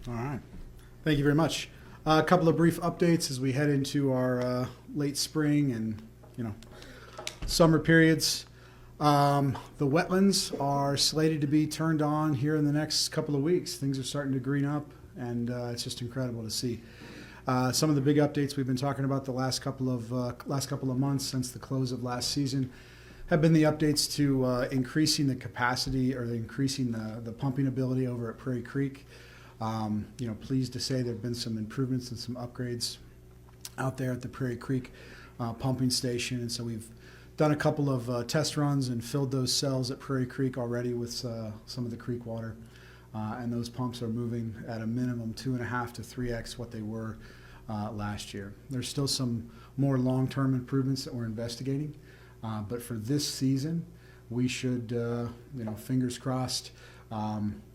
All right. Thank you very much. A couple of brief updates as we head into our late spring and you know summer periods. The wetlands are slated to be turned on here in the next couple of weeks. Things are starting to green up, and it's just incredible to see. Some of the big updates we've been talking about the last couple of months since the close of last season have been the updates to increasing the capacity or increasing the pumping ability over at Prairie Creek. Pleased to say there have been some improvements and some upgrades out there at the Prairie Creek pumping station, and so we've done a couple of test runs and filled those cells at Prairie Creek already with some of the creek water, and those pumps are moving at a minimum 2.5 to 3x what they were last year. There's still some more long-term improvements that we're investigating, but for this season, we should, fingers crossed.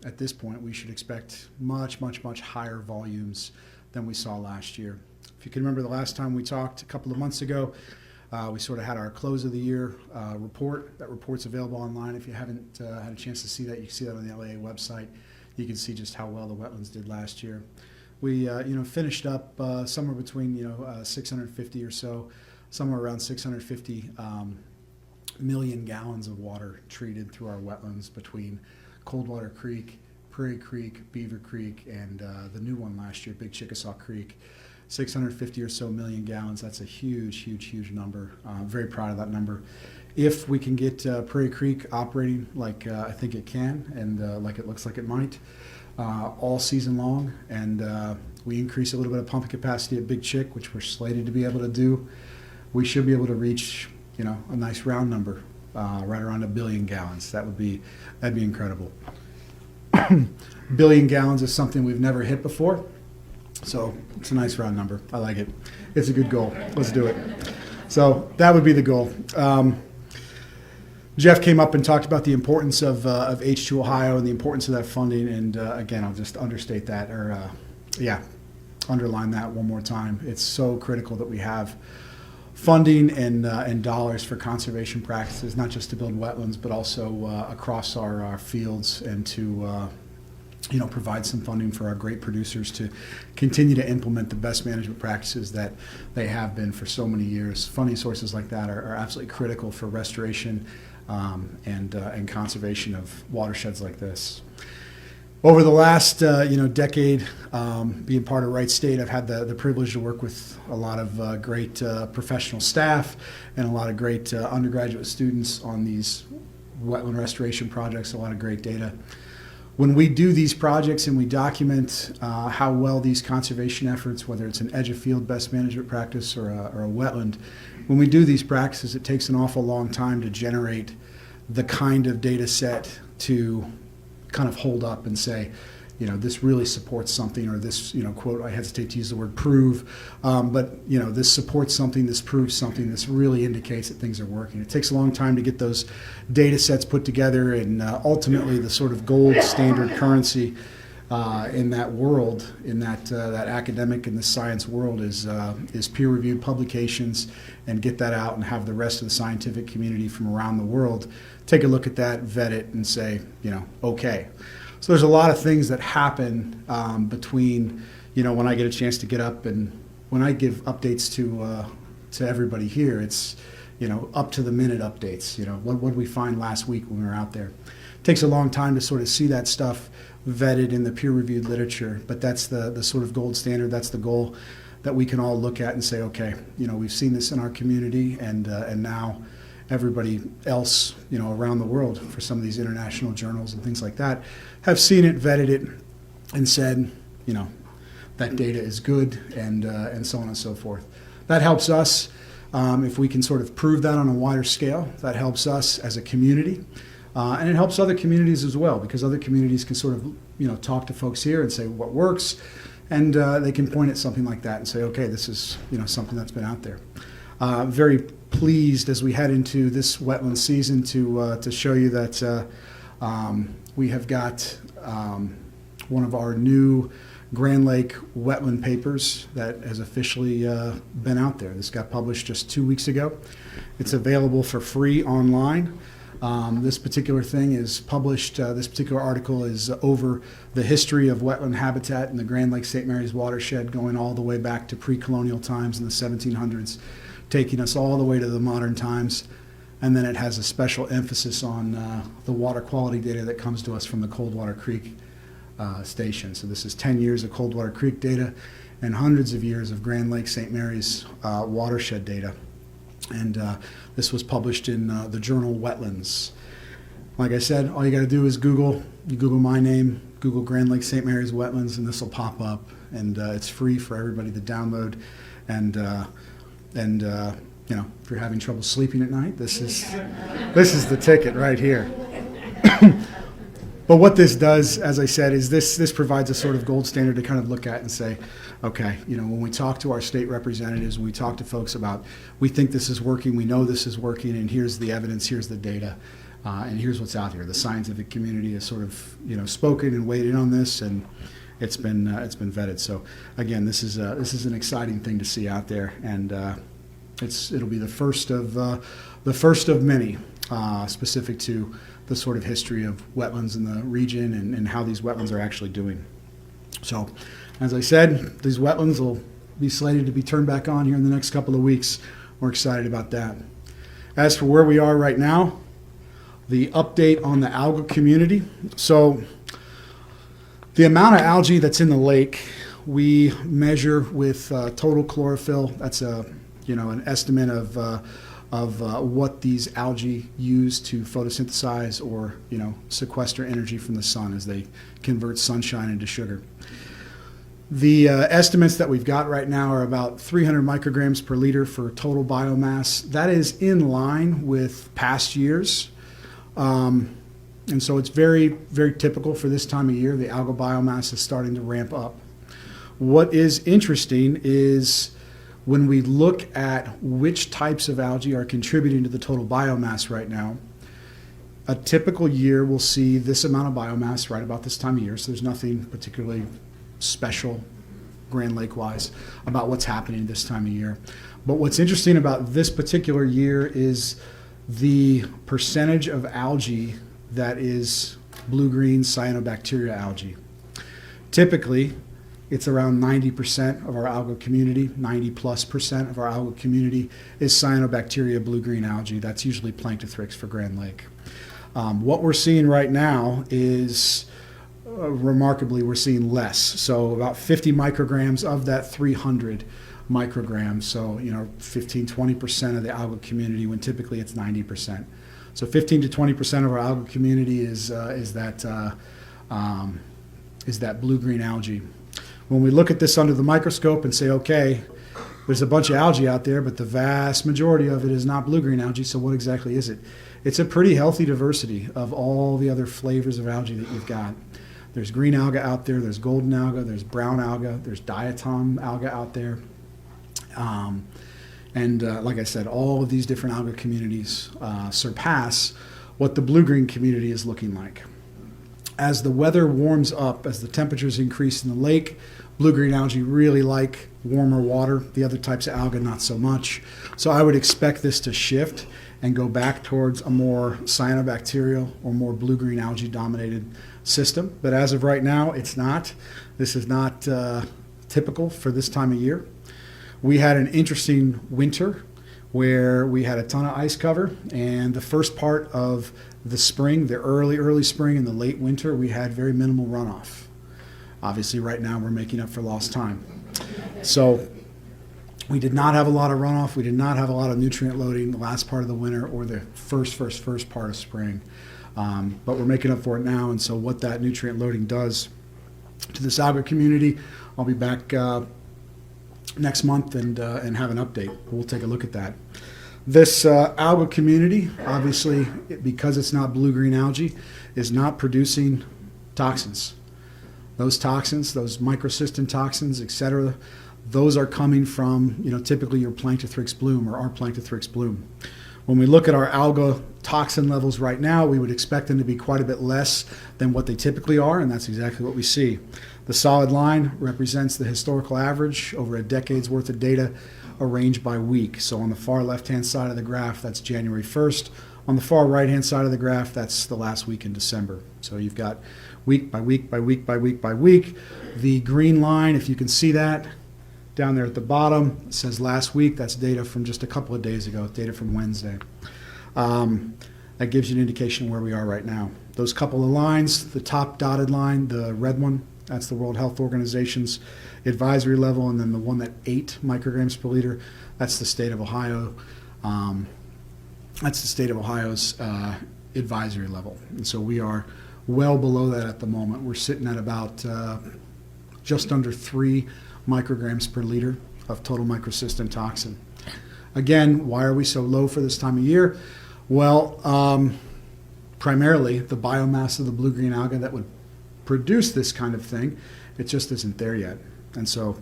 At this point, we should expect much, much, much higher volumes than we saw last year. If you can remember the last time we talked a couple of months ago, we sort of had our close of the year report. That report's available online. If you haven't had a chance to see that, you can see that on the LAA website. You can see just how well the wetlands did last year. We finished up somewhere between 650 or so, somewhere around 650 million gallons of water treated through our wetlands between Coldwater Creek, Prairie Creek, Beaver Creek, and the new one last year, Big Chickasaw Creek. 650 or so million gallons. That's a huge, huge, huge number. I'm very proud of that number. If we can get Prairie Creek operating like I think it can, and like it looks like it might, all season long, and we increase a little bit of pumping capacity at Big Chick, which we're slated to be able to do, we should be able to reach a nice round number. Right around 1 billion gallons. That'd be incredible. Billion gallons is something we've never hit before, so it's a nice round number. I like it. It's a good goal. Let's do it. So that would be the goal. Jeff came up and talked about the importance of H2 Ohio and the importance of that funding, and again, I'll just understate that, underline that one more time. It's so critical that we have funding and dollars for conservation practices, not just to build wetlands, but also across our fields, and to provide some funding for our great producers to continue to implement the best management practices that they have been for so many years. Funding sources like that are absolutely critical for restoration and conservation of watersheds like this. Over the last decade, being part of Wright State, I've had the privilege to work with a lot of great professional staff and a lot of great undergraduate students on these wetland restoration projects, a lot of great data. When we do these projects and we document how well these conservation efforts, whether it's an edge of field best management practice or a wetland, when we do these practices, it takes an awful long time to generate the kind of data set to kind of hold up and say, this really supports something, or this, quote, I hesitate to use the word prove, but this supports something, this proves something, this really indicates that things are working. It takes a long time to get those data sets put together, and ultimately the sort of gold standard currency in that world, in that academic and the science world, is peer-reviewed publications, and get that out and have the rest of the scientific community from around the world take a look at that, vet it, and say, okay. So there's a lot of things that happen between, when I get a chance to get up and when I give updates to everybody here, it's, up to the minute updates. What did we find last week when we were out there? It takes a long time to sort of see that stuff vetted in the peer-reviewed literature, but that's the sort of gold standard. That's the goal that we can all look at and say, okay, we've seen this in our community, and now everybody else, around the world, for some of these international journals and things like that, have seen it, vetted it, and said, that data is good, and so on and so forth. That helps us if we can sort of prove that on a wider scale. That helps us as a community, and it helps other communities as well, because other communities can sort of, talk to folks here and say what works, and they can point at something like that and say, okay, this is, something that's been out there. Very pleased as we head into this wetland season to show you that we have got one of our new Grand Lake wetland papers that has officially been out there. This got published just 2 weeks ago. It's available for free online. This particular thing is published, this particular article is over the history of wetland habitat in the Grand Lake St. Mary's watershed, going all the way back to pre-colonial times in the 1700s, taking us all the way to the modern times. And then it has a special emphasis on the water quality data that comes to us from the Coldwater Creek station. So this is 10 years of Coldwater Creek data and hundreds of years of Grand Lake St. Mary's watershed data. And this was published in the journal Wetlands. Like I said, all you got to do is Google. You Google my name, Google Grand Lake St. Mary's Wetlands, and this will pop up. And it's free for everybody to download. And you know, if you're having trouble sleeping at night, this is the ticket right here. But what this does, as I said, is this provides a sort of gold standard to kind of look at and say, okay, you know, when we talk to our state representatives, when we talk to folks about, we think this is working, we know this is working, and here's the evidence, here's the data, and here's what's out here. The scientific community has sort of, you know, spoken and weighed in on this, and it's been vetted. So again, this is an exciting thing to see out there, and it'll be the first of many specific to the sort of history of wetlands in the region and how these wetlands are actually doing. So, as I said, these wetlands will be slated to be turned back on here in the next couple of weeks. We're excited about that. As for where we are right now, the update on the algal community. So, the amount of algae that's in the lake, we measure with total chlorophyll. That's an estimate of what these algae use to photosynthesize or, you know, sequester energy from the sun as they convert sunshine into sugar. The estimates that we've got right now are about 300 micrograms per liter for total biomass. That is in line with past years. And so it's very, very typical for this time of year. The algal biomass is starting to ramp up. What is interesting is when we look at which types of algae are contributing to the total biomass right now, a typical year will see this amount of biomass right about this time of year. So there's nothing particularly special Grand Lake-wise about what's happening this time of year. But what's interesting about this particular year is the percentage of algae that is blue-green cyanobacteria algae. Typically, it's around 90% of our algal community, 90+% of our algal community is cyanobacteria blue-green algae. That's usually Planktothrix for Grand Lake. What we're seeing right now is, remarkably, we're seeing less. So about 50 micrograms of that 300 micrograms. So, you know, 15, 20% of the algal community when typically it's 90%. So 15 to 20% of our algal community is that blue-green algae. When we look at this under the microscope and say, okay, there's a bunch of algae out there, but the vast majority of it is not blue-green algae, so what exactly is it? It's a pretty healthy diversity of all the other flavors of algae that you've got. There's green alga out there, there's golden alga, there's brown alga, there's diatom alga out there. Like I said, all of these different alga communities surpass what the blue-green community is looking like. As the weather warms up, as the temperatures increase in the lake, blue-green algae really like warmer water. The other types of algae, not so much. So I would expect this to shift and go back towards a more cyanobacterial or more blue-green algae-dominated system. But as of right now, it's not. This is not typical for this time of year. We had an interesting winter where we had a ton of ice cover, and the first part of the spring, the early spring and the late winter, we had very minimal runoff. Obviously, right now we're making up for lost time. So we did not have a lot of runoff. We did not have a lot of nutrient loading the last part of the winter or the first part of spring. But we're making up for it now, and so what that nutrient loading does to this alga community, I'll be back next month and have an update. We'll take a look at that. This alga community, obviously, because it's not blue-green algae, is not producing toxins. Those toxins, those microcystin toxins, etc., those are coming from, you know, typically your Planktothrix bloom or our Planktothrix bloom. When we look at our alga toxin levels right now, we would expect them to be quite a bit less than what they typically are, and that's exactly what we see. The solid line represents the historical average over a decade's worth of data arranged by week. So on the far left-hand side of the graph, that's January 1st On the far right-hand side of the graph, that's the last week in December. So you've got week by week by week by week by week. The green line, if you can see that, down there at the bottom, it says last week. That's data from just a couple of days ago, data from Wednesday. That gives you an indication of where we are right now. Those couple of lines, the top dotted line, the red one, that's the World Health Organization's advisory level, and then the one at 8 micrograms per liter, that's the state of Ohio. That's the state of Ohio's advisory level. And so we are well below that at the moment. We're sitting at about just under 3 micrograms per liter of total microcystin toxin. Again, why are we so low for this time of year? Well, primarily the biomass of the blue-green alga that would produce this kind of thing, it just isn't there yet. And so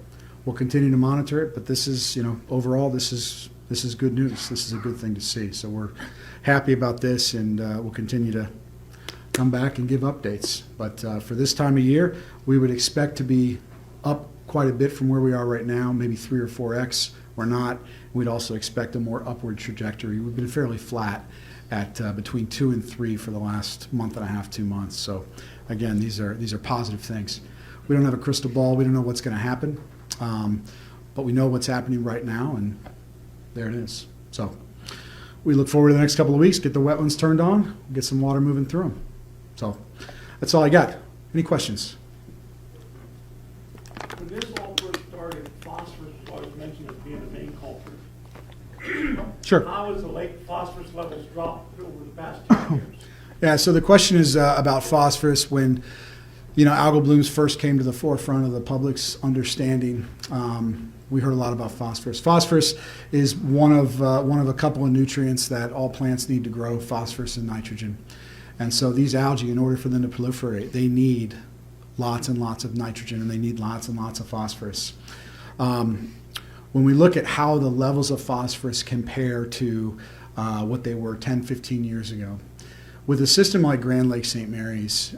we'll continue to monitor it, but this is, overall, this is good news. This is a good thing to see. So we're happy about this, and we'll continue to come back and give updates. But for this time of year, we would expect to be up quite a bit from where we are right now, maybe 3 or 4x. We're not. We'd also expect a more upward trajectory. We've been fairly flat at between 2 and 3 for the last month and a half, 2 months. So again, these are positive things. We don't have a crystal ball. We don't know what's going to happen, but we know what's happening right now, and there it is. So we look forward to the next couple of weeks, get the wetlands turned on, get some water moving through them. So that's all I got. Any questions? When this all first started, phosphorus was mentioned as being the main culprit. Sure. How has the lake phosphorus levels dropped over the past 10 years? Yeah, so the question is about phosphorus. When algal blooms first came to the forefront of the public's understanding, we heard a lot about phosphorus. Phosphorus is one of a couple of nutrients that all plants need to grow, phosphorus and nitrogen. And so these algae, in order for them to proliferate, they need lots and lots of nitrogen, and they need lots and lots of phosphorus. When we look at how the levels of phosphorus compare to what they were 10, 15 years ago, with a system like Grand Lake St. Mary's,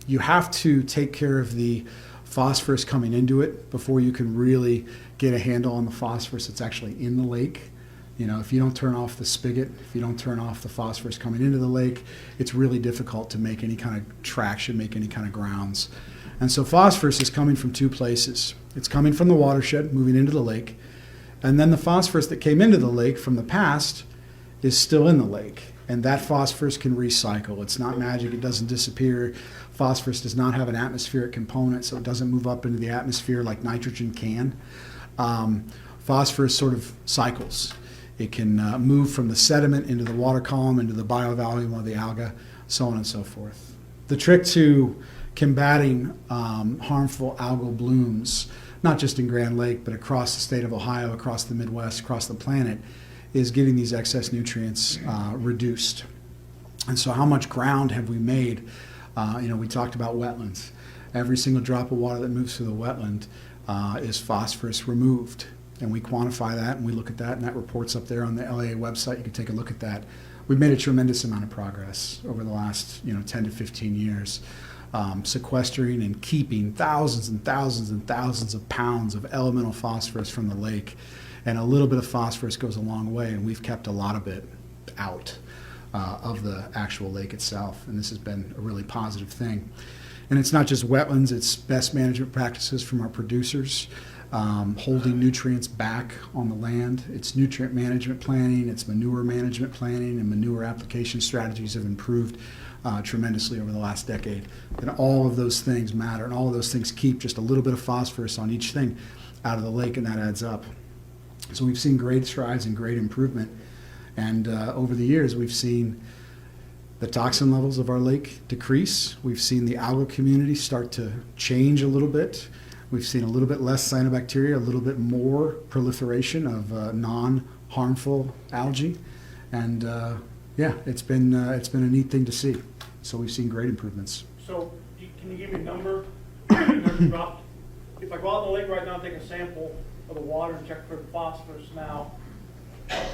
you have to take care of the phosphorus coming into it before you can really get a handle on the phosphorus that's actually in the lake. If you don't turn off the spigot, if you don't turn off the phosphorus coming into the lake, it's really difficult to make any kind of traction, make any kind of grounds. And so phosphorus is coming from 2 places. It's coming from the watershed, moving into the lake, and then the phosphorus that came into the lake from the past is still in the lake. And that phosphorus can recycle. It's not magic. It doesn't disappear. Phosphorus does not have an atmospheric component, so it doesn't move up into the atmosphere like nitrogen can. Phosphorus sort of cycles. It can move from the sediment into the water column, into the biovolume of the alga, so on and so forth. The trick to combating harmful algal blooms, not just in Grand Lake, but across the state of Ohio, across the Midwest, across the planet, is getting these excess nutrients reduced. And so how much ground have we made? We talked about wetlands. Every single drop of water that moves through the wetland is phosphorus removed. And we quantify that, and we look at that, and that report's up there on the LAA website. You can take a look at that. We've made a tremendous amount of progress over the last 10 to 15 years, sequestering and keeping thousands and thousands and thousands of pounds of elemental phosphorus from the lake. And a little bit of phosphorus goes a long way, and we've kept a lot of it out of the actual lake itself. And this has been a really positive thing. And it's not just wetlands, it's best management practices from our producers, holding nutrients back on the land. It's nutrient management planning, it's manure management planning, and manure application strategies have improved tremendously over the last decade. And all of those things matter, and all of those things keep just a little bit of phosphorus on each thing out of the lake, and that adds up. So we've seen great strides and great improvement. And over the years, we've seen the toxin levels of our lake decrease. We've seen the algal community start to change a little bit. We've seen a little bit less cyanobacteria, a little bit more proliferation of non-harmful algae. And it's been a neat thing to see. So we've seen great improvements. So can you give me a number? If I go out in the lake right now and take a sample of the water and check for phosphorus now,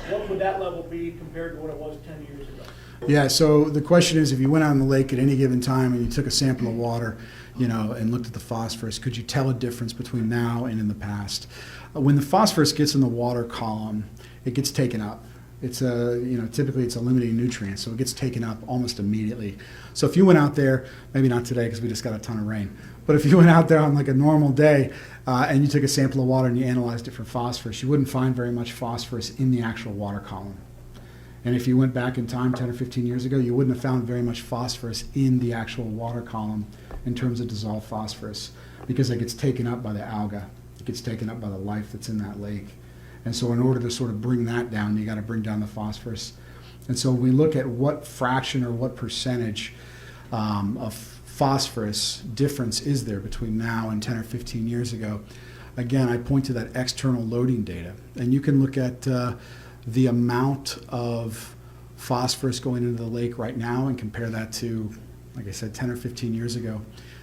what would that level be compared to what it was 10 years ago? Yeah, so the question is, if you went out in the lake at any given time and you took a sample of water, and looked at the phosphorus, could you tell a difference between now and in the past? When the phosphorus gets in the water column, it gets taken up. Typically it's a limiting nutrient, so it gets taken up almost immediately. So if you went out there, maybe not today because we just got a ton of rain, but if you went out there on like a normal day and you took a sample of water and you analyzed it for phosphorus, you wouldn't find very much phosphorus in the actual water column. And if you went back in time 10 or 15 years ago, you wouldn't have found very much phosphorus in the actual water column in terms of dissolved phosphorus, because it gets taken up by the alga. It gets taken up by the life that's in that lake. And so in order to sort of bring that down, you got to bring down the phosphorus. And so we look at what fraction or what percentage of phosphorus difference is there between now and 10 or 15 years ago. Again, I point to that external loading data. And you can look at the amount of phosphorus going into the lake right now and compare that to, like I said, 10 or 15 years ago.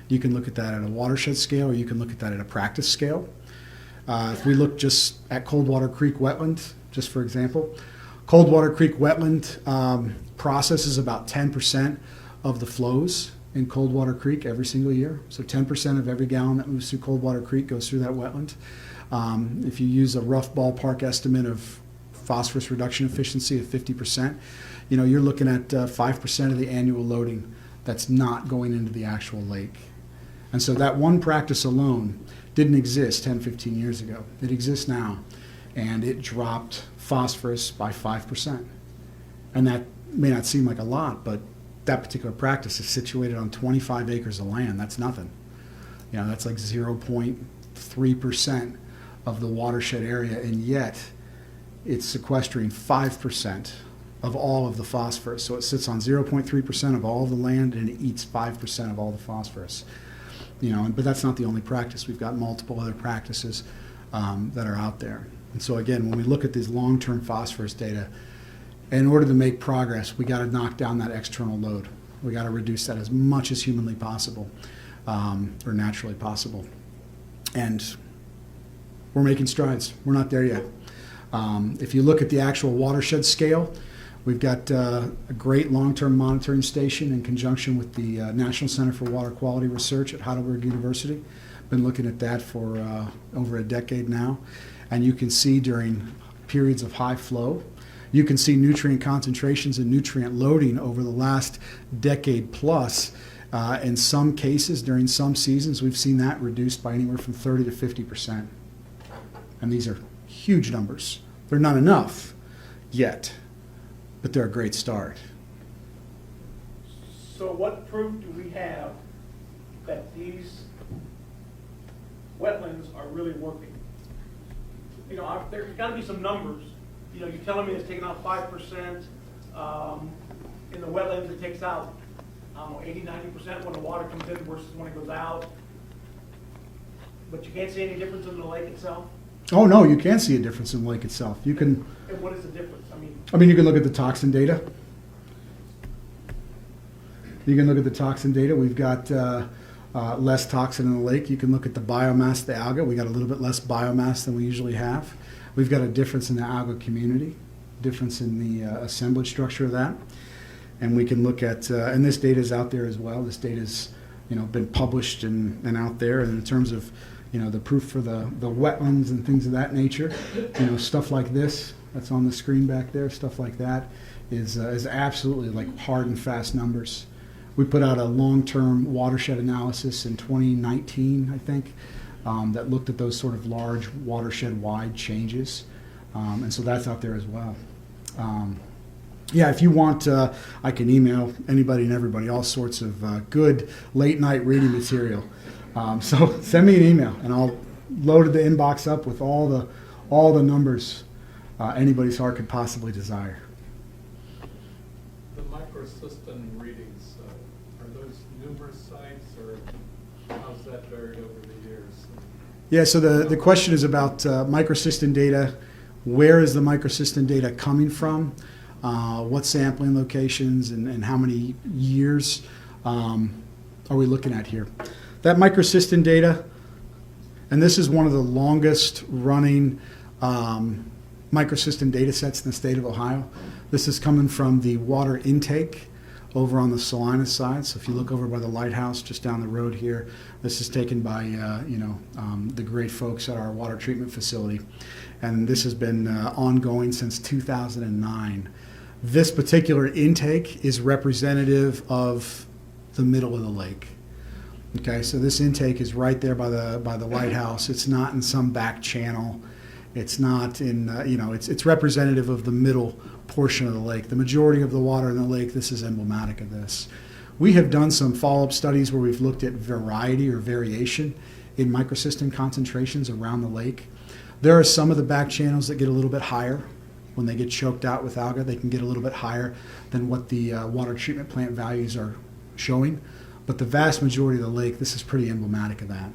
You can look at that at a watershed scale, or you can look at that at a practice scale. If we look just at Coldwater Creek wetland, just for example, Coldwater Creek wetland processes about 10% of the flows in Coldwater Creek every single year. So 10% of every gallon that moves through Coldwater Creek goes through that wetland. If you use a rough ballpark estimate of phosphorus reduction efficiency of 50%, you're looking at 5% of the annual loading that's not going into the actual lake. And so that one practice alone didn't exist 10, 15 years ago. It exists now, and it dropped phosphorus by 5%. And that may not seem like a lot, but that particular practice is situated on 25 acres of land. That's nothing. That's like 0.3% of the watershed area, and yet it's sequestering 5% of all of the phosphorus. So it sits on 0.3% of all the land, and it eats 5% of all the phosphorus. But that's not the only practice. We've got multiple other practices that are out there. And so again, when we look at these long-term phosphorus data, in order to make progress, we got to knock down that external load. We got to reduce that as much as humanly possible, or naturally possible. And we're making strides. We're not there yet. If you look at the actual watershed scale, we've got a great long-term monitoring station in conjunction with the National Center for Water Quality Research at Heidelberg University. Been looking at that for over a decade now. And you can see during periods of high flow, you can see nutrient concentrations and nutrient loading over the last decade plus. In some cases, during some seasons, we've seen that reduced by anywhere from 30 to 50%. And these are huge numbers. They're not enough yet, but they're a great start. So what proof do we have that these wetlands are really working? There's got to be some numbers. You're telling me it's taking out 5%. In the wetlands, it takes out, 80, 90% when the water comes in versus when it goes out. But you can't see any difference in the lake itself? Oh, no, you can see a difference in the lake itself. You can. And what is the difference? You can look at the toxin data. We've got less toxin in the lake. You can look at the biomass of the alga. We got a little bit less biomass than we usually have. We've got a difference in the alga community, difference in the assemblage structure of that. And we can look at, and this data is out there as well. This data has been published and out there. And in terms of the proof for the wetlands and things of that nature, stuff like this that's on the screen back there, stuff like that is absolutely like hard and fast numbers. We put out a long-term watershed analysis in 2019, I think, that looked at those sort of large watershed-wide changes, and so that's out there as well. If you want, I can email anybody and everybody all sorts of good late-night reading material. So send me an email, and I'll load the inbox up with all the numbers anybody's heart could possibly desire. The microcystin readings, are those numerous sites, or how's that varied over the years? Yeah, so the question is about microcystin data. Where is the microcystin data coming from? What sampling locations and how many years are we looking at here? That microcystin data, and this is one of the longest running microcystin data sets in the state of Ohio. This is coming from the water intake over on the Salinas side. So if you look over by the lighthouse just down the road here, this is taken by the great folks at our water treatment facility. And this has been ongoing since 2009. This particular intake is representative of the middle of the lake. Okay, so this intake is right there by the lighthouse. It's not in some back channel. It's not in, it's representative of the middle portion of the lake. The majority of the water in the lake, this is emblematic of this. We have done some follow-up studies where we've looked at variety or variation in microcystin concentrations around the lake. There are some of the back channels that get a little bit higher. When they get choked out with alga, they can get a little bit higher than what the water treatment plant values are showing. But the vast majority of the lake, this is pretty emblematic of that.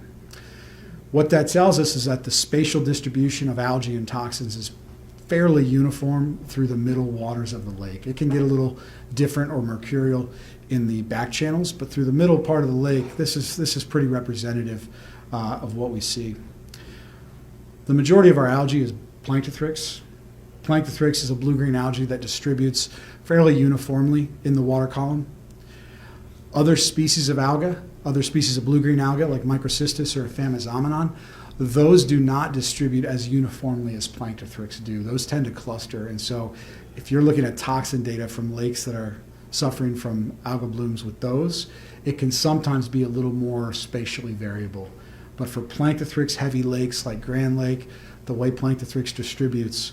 What that tells us is that the spatial distribution of algae and toxins is fairly uniform through the middle waters of the lake. It can get a little different or mercurial in the back channels, but through the middle part of the lake, this is pretty representative of what we see. The majority of our algae is Planktothrix. Planktothrix is a blue-green algae that distributes fairly uniformly in the water column. Other species of alga, other species of blue-green alga like Microcystis or Phamizomenon, those do not distribute as uniformly as Planktothrix do. Those tend to cluster, and so if you're looking at toxin data from lakes that are suffering from algal blooms with those, it can sometimes be a little more spatially variable. But for Planktothrix heavy lakes like Grand Lake, the way Planktothrix distributes,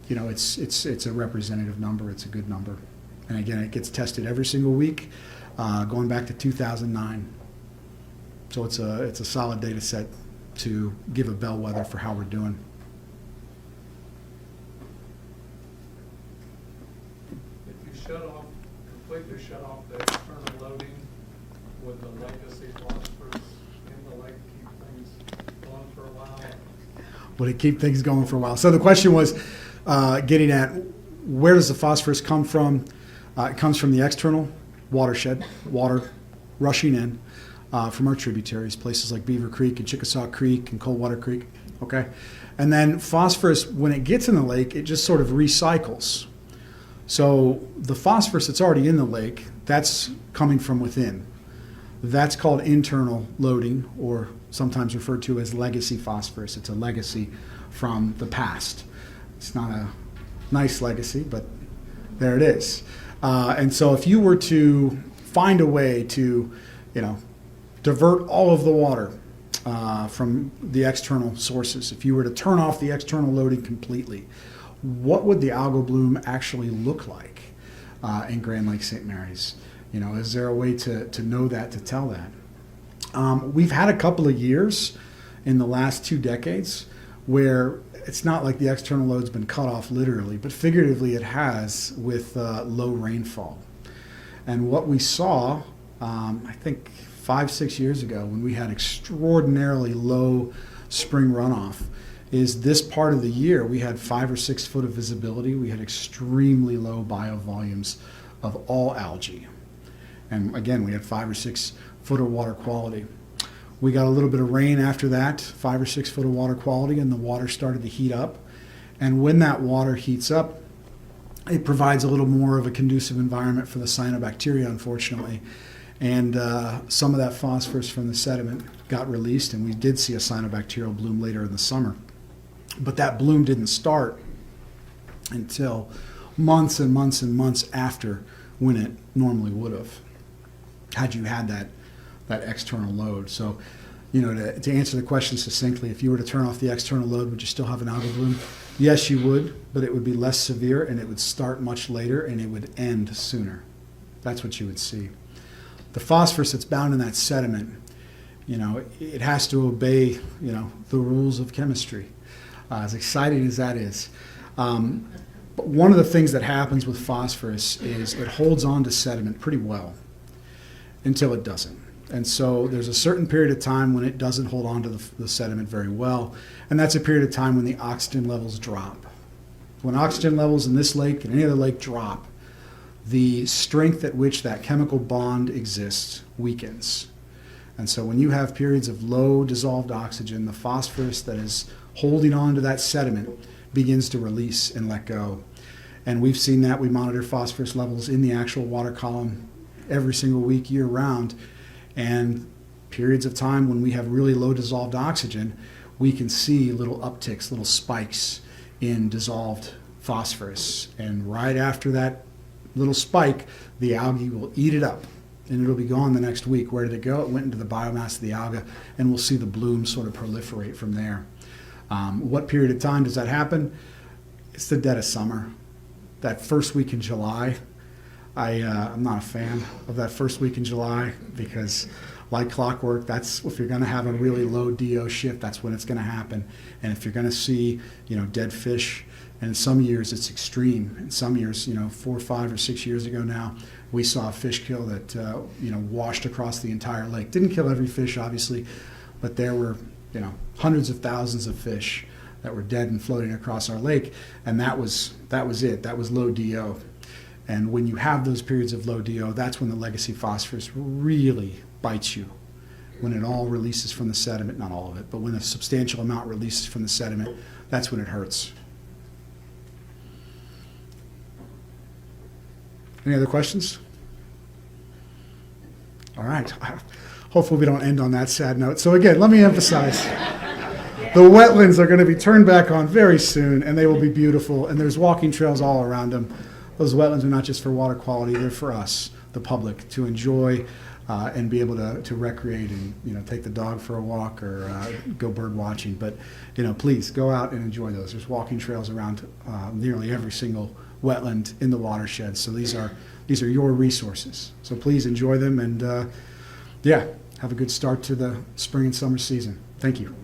it's a representative number. It's a good number. And again, it gets tested every single week, going back to 2009. So it's a solid data set to give a bellwether for how we're doing. If you completely shut off the external loading, would the legacy phosphorus in the lake keep things going for a while? Would it keep things going for a while? So the question was getting at where does the phosphorus come from? It comes from the external watershed, water rushing in from our tributaries, places like Beaver Creek and Chickasaw Creek and Coldwater Creek, okay? And then phosphorus, when it gets in the lake, it just sort of recycles. So the phosphorus that's already in the lake, that's coming from within. That's called internal loading, or sometimes referred to as legacy phosphorus. It's a legacy from the past. It's not a nice legacy, but there it is. And so if you were to find a way to, divert all of the water from the external sources, if you were to turn off the external loading completely, what would the algal bloom actually look like in Grand Lake St. Mary's? Is there a way to know that, to tell that? We've had a couple of years in the last 2 decades where it's not like the external load's been cut off literally, but figuratively it has with low rainfall. And what we saw, I think 5-6 years ago, when we had extraordinarily low spring runoff, is this part of the year we had 5 or 6 foot of visibility. We had extremely low biovolumes of all algae. And again, we had 5 or 6 foot of water quality. We got a little bit of rain after that, 5 or 6 foot of water quality, and the water started to heat up. And when that water heats up, it provides a little more of a conducive environment for the cyanobacteria, unfortunately. And some of that phosphorus from the sediment got released, and we did see a cyanobacterial bloom later in the summer. But that bloom didn't start until months and months and months after when it normally would have, had you had that external load. So, to answer the question succinctly, if you were to turn off the external load, would you still have an algal bloom? Yes, you would, but it would be less severe, and it would start much later, and it would end sooner. That's what you would see. The phosphorus that's bound in that sediment, it has to obey, the rules of chemistry, as exciting as that is. But one of the things that happens with phosphorus is it holds on to sediment pretty well until it doesn't. And so there's a certain period of time when it doesn't hold on to the sediment very well, and that's a period of time when the oxygen levels drop. When oxygen levels in this lake and any other lake drop, the strength at which that chemical bond exists weakens. And so when you have periods of low dissolved oxygen, the phosphorus that is holding on to that sediment begins to release and let go. And we've seen that. We monitor phosphorus levels in the actual water column every single week, year round. And periods of time when we have really low dissolved oxygen, we can see little upticks, little spikes in dissolved phosphorus. And right after that little spike, the algae will eat it up and it'll be gone the next week. Where did it go? It went into the biomass of the alga, and we'll see the blooms sort of proliferate from there. What period of time does that happen? It's the dead of summer. That first week in July, I'm not a fan of that first week in July because, like clockwork, that's if you're going to have a really low DO shift, that's when it's going to happen. And if you're going to see, dead fish, and in some years it's extreme. In some years, 4, 5, or 6 years ago now, we saw a fish kill that washed across the entire lake. Didn't kill every fish, obviously, but there were hundreds of thousands of fish that were dead and floating across our lake, and that was it. That was low DO. And when you have those periods of low DO, that's when the legacy phosphorus really bites you. When it all releases from the sediment, not all of it, but when a substantial amount releases from the sediment, that's when it hurts. Any other questions? All right. Hopefully we don't end on that sad note. So again, let me emphasize, the wetlands are going to be turned back on very soon, and they will be beautiful, and there's walking trails all around them. Those wetlands are not just for water quality, they're for us, the public, to enjoy and be able to recreate and take the dog for a walk or go bird watching. But please go out and enjoy those. There's walking trails around nearly every single wetland in the watershed. So these are your resources. So please enjoy them and have a good start to the spring and summer season. Thank you.